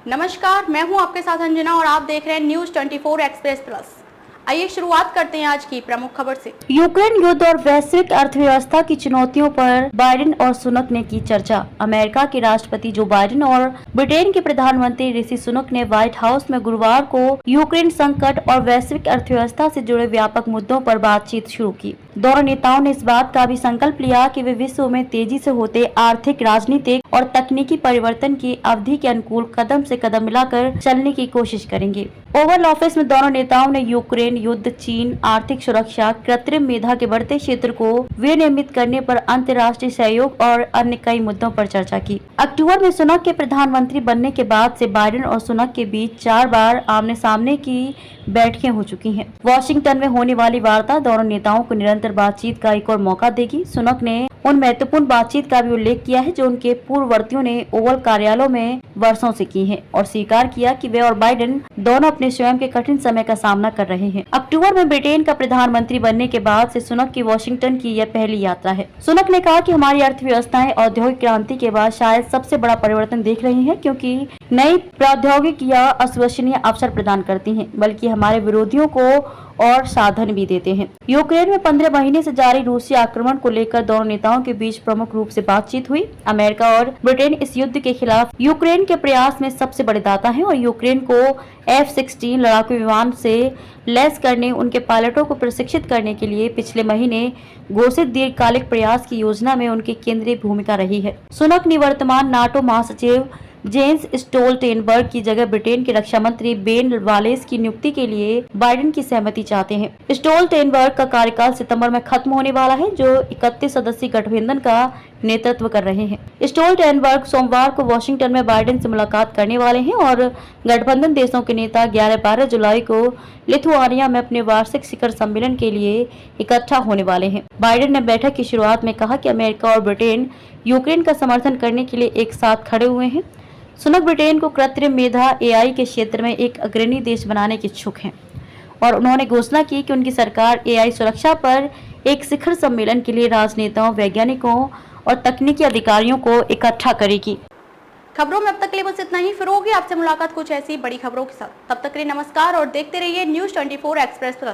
नमस्कार, मैं हूं आपके साथ अंजना और आप देख रहे हैं न्यूज 24 एक्सप्रेस प्लस। आइए शुरुआत करते हैं आज की प्रमुख खबर से। यूक्रेन युद्ध और वैश्विक अर्थव्यवस्था की चुनौतियों पर बाइडेन और सुनक ने की चर्चा। अमेरिका के राष्ट्रपति जो बाइडेन और ब्रिटेन के प्रधानमंत्री ऋषि सुनक ने व्हाइट हाउस में गुरुवार को यूक्रेन संकट और वैश्विक अर्थव्यवस्था से जुड़े व्यापक मुद्दों पर बातचीत शुरू की। दोनों नेताओं ने इस बात का भी संकल्प लिया कि वे विश्व में तेजी से होते आर्थिक, राजनीतिक और तकनीकी परिवर्तन की अवधि के अनुकूल कदम से कदम मिलाकर चलने की कोशिश करेंगे। ओवल ऑफिस में दोनों नेताओं ने यूक्रेन युद्ध, चीन, आर्थिक सुरक्षा, कृत्रिम मेधा के बढ़ते क्षेत्र को विनियमित करने पर अंतर्राष्ट्रीय सहयोग और अन्य कई मुद्दों पर चर्चा की। अक्टूबर में सुनक के प्रधानमंत्री बनने के बाद से बाइडेन और सुनक के बीच 4 बार आमने सामने की बैठकें हो चुकी हैं। वॉशिंगटन में होने वाली वार्ता दोनों नेताओं को निरंतर बातचीत का एक और मौका देगी। सुनक ने उन महत्वपूर्ण बातचीत का भी उल्लेख किया है जो उनके पूर्ववर्तियों ने ओवल कार्यालयों में वर्षों से की है और स्वीकार किया कि वे और बाइडेन दोनों अपने स्वयं के कठिन समय का सामना कर रहे हैं। अक्टूबर में ब्रिटेन का प्रधानमंत्री बनने के बाद से सुनक की वॉशिंगटन की यह पहली यात्रा है। सुनक ने कहा कि हमारी अर्थव्यवस्थाएं औद्योगिक क्रांति के बाद शायद सबसे बड़ा परिवर्तन देख रही है, क्योंकि नई प्रौद्योगिकियां अविश्वसनीय अवसर प्रदान करती हैं, बल्कि हमारे विरोधियों को और साधन भी देते हैं। यूक्रेन में 15 महीने से जारी रूसी आक्रमण को लेकर दोनों नेताओं के बीच प्रमुख रूप से बातचीत हुई। अमेरिका और ब्रिटेन इस युद्ध के खिलाफ यूक्रेन के प्रयास में सबसे बड़े दाता हैं और यूक्रेन को F-16 लड़ाकू विमान से लैस करने, उनके पायलटों को प्रशिक्षित करने के लिए पिछले महीने घोषित दीर्घकालिक प्रयास की योजना में उनकी केंद्रीय भूमिका रही है। सुनक निवर्तमान नाटो महासचिव जेंस स्टोल्टेनबर्ग की जगह ब्रिटेन के रक्षा मंत्री बेन वालेस की नियुक्ति के लिए बाइडेन की सहमति चाहते हैं। स्टोल्टेनबर्ग का कार्यकाल सितंबर में खत्म होने वाला है, जो 31 सदस्यीय गठबंधन का नेतृत्व कर रहे हैं। स्टोल्टेनबर्ग सोमवार को वॉशिंगटन में बाइडेन से मुलाकात करने वाले हैं और गठबंधन देशों के नेता 11-12 जुलाई को लिथुआनिया में अपने वार्षिक शिखर सम्मेलन के लिए इकट्ठा होने वाले हैं। बाइडेन ने बैठक की शुरुआत में कहा कि अमेरिका और ब्रिटेन यूक्रेन का समर्थन करने के लिए एक साथ खड़े हुए हैं। सुनक ब्रिटेन को कृत्रिम मेधा AI के क्षेत्र में एक अग्रणी देश बनाने के इच्छुक हैं और उन्होंने घोषणा की कि उनकी सरकार AI सुरक्षा पर एक शिखर सम्मेलन के लिए राजनेताओं, वैज्ञानिकों और तकनीकी अधिकारियों को इकट्ठा करेगी। खबरों में अब तक के लिए बस इतना ही। फिर होगी आपसे मुलाकात कुछ ऐसी बड़ी खबरों के साथ। तब तक के लिए नमस्कार और देखते रहिए न्यूज 24 एक्सप्रेस प्लस।